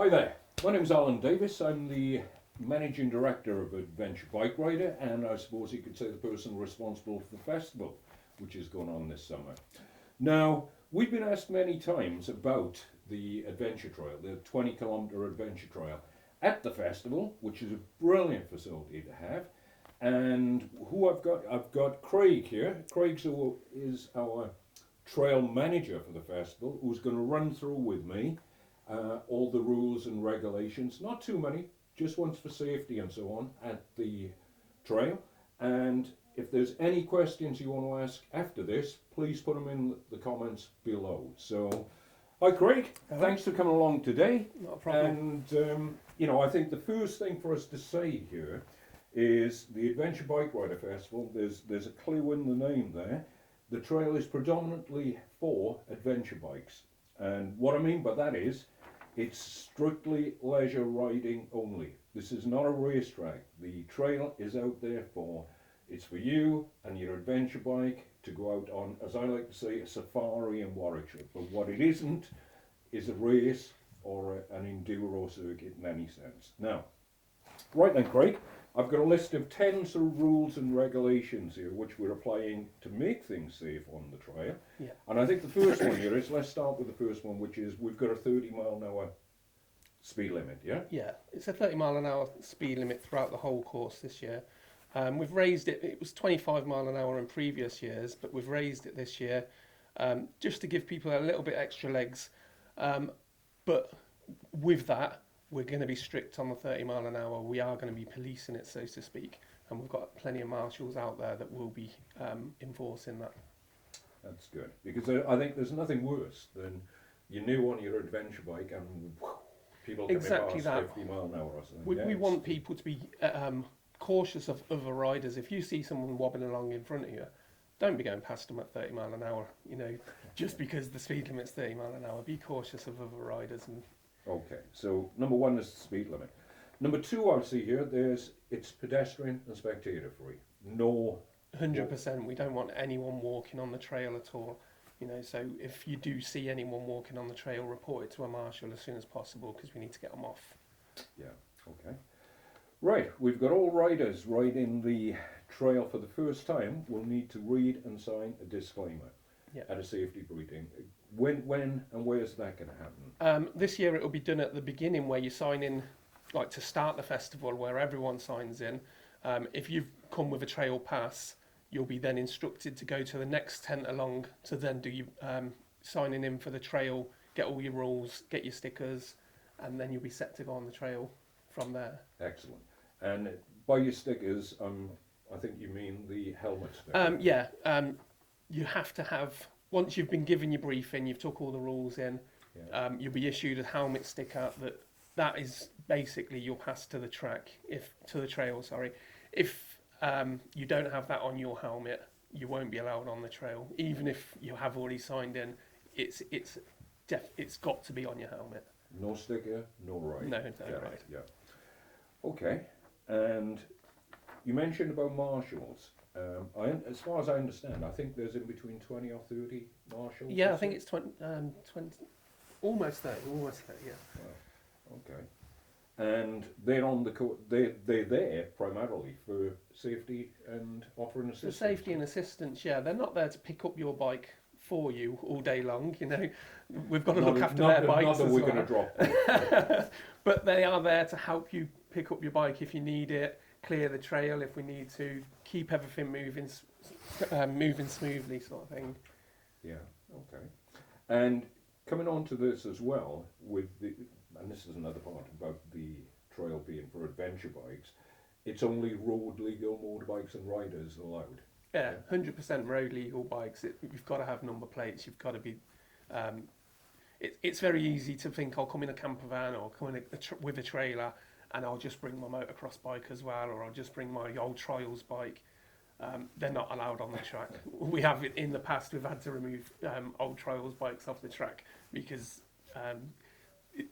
Hi there, my name's Alun Davies. I'm the Managing Director of Adventure Bike Rider, and I suppose you could say the person responsible for the festival, which is going on this summer. Now, we've been asked many times about the Adventure Trail, the 20-kilometre Adventure Trail at the festival, which is a brilliant facility to have. And who I've got Craig here. Craig is our trail manager for the festival, who's going to run through with me all the rules and regulations, not too many, just ones for safety and so on at the trail. And if there's any questions you want to ask after this, please put them in the comments below. So, hi Craig, thanks for coming along today. Not a problem. And I think the first thing for us to say here is the Adventure Bike Rider Festival. There's a clue in the name there. The trail is predominantly for adventure bikes, and what I mean by that is it's strictly leisure riding only. This is not a racetrack. The trail is out there it's for you and your adventure bike to go out on, as I like to say, a safari in Warwickshire. But what it isn't is a race or an enduro circuit in any sense. Now, right then Craig, I've got a list of 10 sort of rules and regulations here which we're applying to make things safe on the trail. Yeah. And I think the first one here is, let's start with the first one, which is we've got a 30-mile-an-hour speed limit, yeah? Yeah, it's a 30-mile-an-hour speed limit throughout the whole course this year. We've raised it was 25 mile an hour in previous years, but we've raised it this year just to give people a little bit extra legs. But with that, we're going to be strict on the 30 mile an hour. We are going to be policing it, so to speak, and we've got plenty of marshals out there that will be enforcing that. That's good, because I think there's nothing worse than you're new on your adventure bike and people coming Exactly past that. 50 mile an hour or something. We want people to be cautious of other riders. If you see someone wobbling along in front of you, don't be going past them at 30 mile an hour, just because the speed limit's 30 mile an hour. Be cautious of other riders. Okay, so number one is the speed limit. Number two, I see here, it's pedestrian and spectator free. No. 100%. We don't want anyone walking on the trail at all. So if you do see anyone walking on the trail, report it to a marshal as soon as possible, because we need to get them off. Yeah, okay. Right, we've got all riders riding the trail for the first time will need to read and sign a disclaimer at a safety briefing. When and where is that going to happen? This year it will be done at the beginning, where you sign in, like to start the festival, where everyone signs in. If you've come with a trail pass, you'll be then instructed to go to the next tent along to then do you signing in for the trail, get all your rules, get your stickers, and then you'll be set to go on the trail from there. Excellent. And by your stickers, I think you mean the helmet sticker. You have to have, once you've been given your briefing, you've took all the rules in, you'll be issued a helmet sticker that is basically your pass to the trail. If you don't have that on your helmet, you won't be allowed on the trail. Even if you have already signed in, it's got to be on your helmet. No sticker, no ride. No ride. Yeah. Okay. And you mentioned about marshals. As far as I understand, I think there's in between 20 or 30 marshals. Yeah, I think it's 20, almost 30, yeah. Wow. Okay. And they're on the they're there primarily for safety and offering assistance. For safety and assistance, yeah. They're not there to pick up your bike for you all day long, We've got to look after their bikes not that as we're well. going to drop. But they are there to help you pick up your bike if you need it, clear the trail if we need to, keep everything moving smoothly, sort of thing. Yeah. Okay. And coming on to this as well, and this is another part about the trail being for adventure bikes, it's only road legal motorbikes and riders allowed. Yeah, 100% road legal bikes. You've got to have number plates. You've got to be. It's very easy to think I'll come in a camper van or come in with a trailer, and I'll just bring my motocross bike as well, or I'll just bring my old trials bike. They're not allowed on the track. We have in the past. We've had to remove old trials bikes off the track because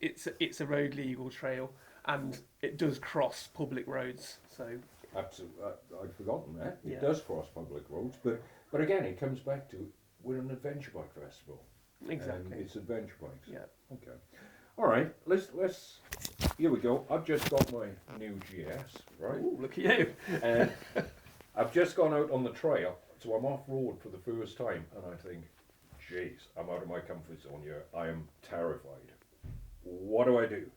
it's a road legal trail and it does cross public roads. So. Absolutely, I'd forgotten that. It does cross public roads, but again, it comes back to we're an adventure bike festival. Exactly. And it's adventure bikes. Yeah. Okay. All right, let's. Here we go. I've just got my new GS, right? Ooh, look at you. And I've just gone out on the trail, so I'm off road for the first time, and I think, jeez, I'm out of my comfort zone here. I am terrified. What do I do?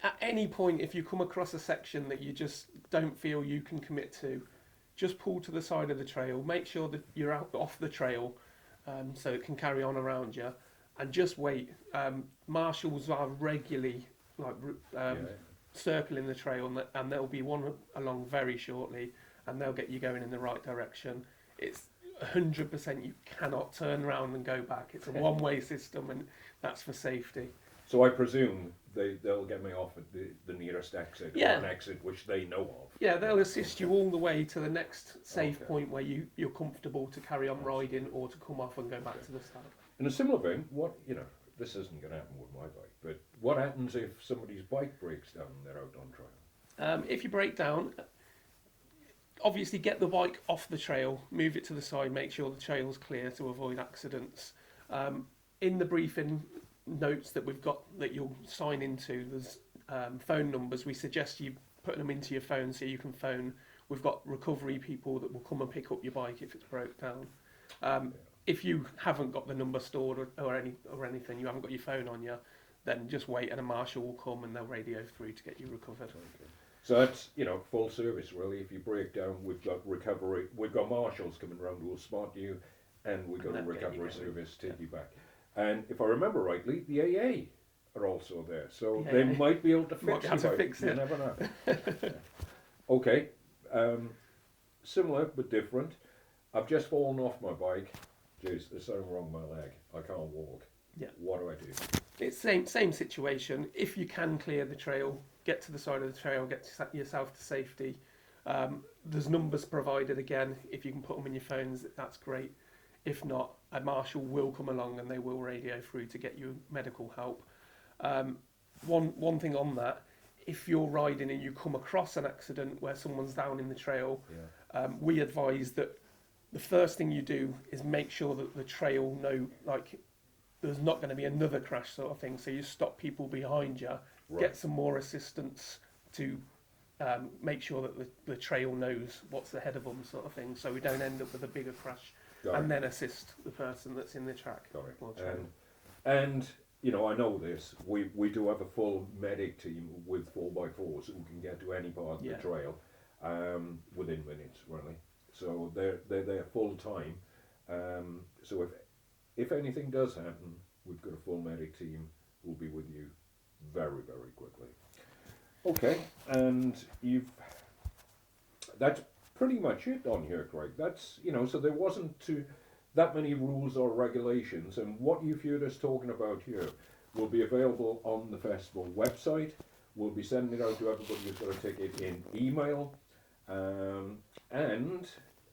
At any point, if you come across a section that you just don't feel you can commit to, just pull to the side of the trail. Make sure that you're out off the trail, so it can carry on around you, and just wait. Marshals are regularly circling the trail, and there'll be one along very shortly, and they'll get you going in the right direction. It's 100% you cannot turn around and go back. It's a one-way system, and that's for safety. So I presume they'll get me off at the nearest exit, or an exit which they know of. Yeah, they'll assist you all the way to the next safe point where you're comfortable to carry on riding or to come off and go back to the start. In a similar vein, this isn't going to happen with my bike, but what happens if somebody's bike breaks down and they're out on trail? If you break down, obviously get the bike off the trail, move it to the side, make sure the trail's clear to avoid accidents. In the briefing notes that we've got that you'll sign into, there's phone numbers. We suggest you put them into your phone so you can phone. We've got recovery people that will come and pick up your bike if it's broke down. If you haven't got the number stored or anything, you haven't got your phone on you, then just wait and a marshal will come and they'll radio through to get you recovered. Okay. So that's, full service really. If you break down, we've got recovery, we've got marshals coming around who will spot you, and we've got a recovery service to take you back. And if I remember rightly, the AA are also there, so they might be able to fix it. You never know. Okay, similar but different. I've just fallen off my bike. Jeez, there's something wrong with my leg. I can't walk. Yeah. What do I do? It's same situation. If you can clear the trail, get to the side of the trail, get yourself to safety. There's numbers provided again. If you can put them in your phones, that's great. If not, a marshal will come along and they will radio through to get you medical help. One thing on that, if you're riding and you come across an accident where someone's down in the trail, we advise that the first thing you do is make sure that the trail there's not going to be another crash sort of thing. So you stop people behind you, get some more assistance to make sure that the trail knows what's ahead of them sort of thing. So we don't end up with a bigger crash. Then assist the person that's in the track. And I know this. We do have a full medic team with 4x4s who can get to any part of the trail within minutes, really. So they're there full time. So if anything does happen, we've got a full medic team who'll be with you very, very quickly. Okay, and that's pretty much it on here, Craig. That's, so there wasn't that many rules or regulations, and what you've heard us talking about here will be available on the festival website. We'll be sending it out to everybody who's got a ticket in email. And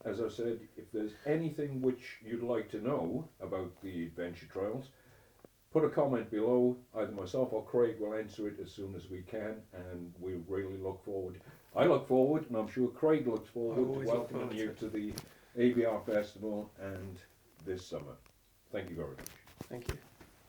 as I said, if there's anything which you'd like to know about the adventure trails, put a comment below. Either myself or Craig will answer it as soon as we can, and we really look forward. I look forward, and I'm sure Craig looks forward to welcoming you to the ABR Festival and this summer. Thank you very much. Thank you.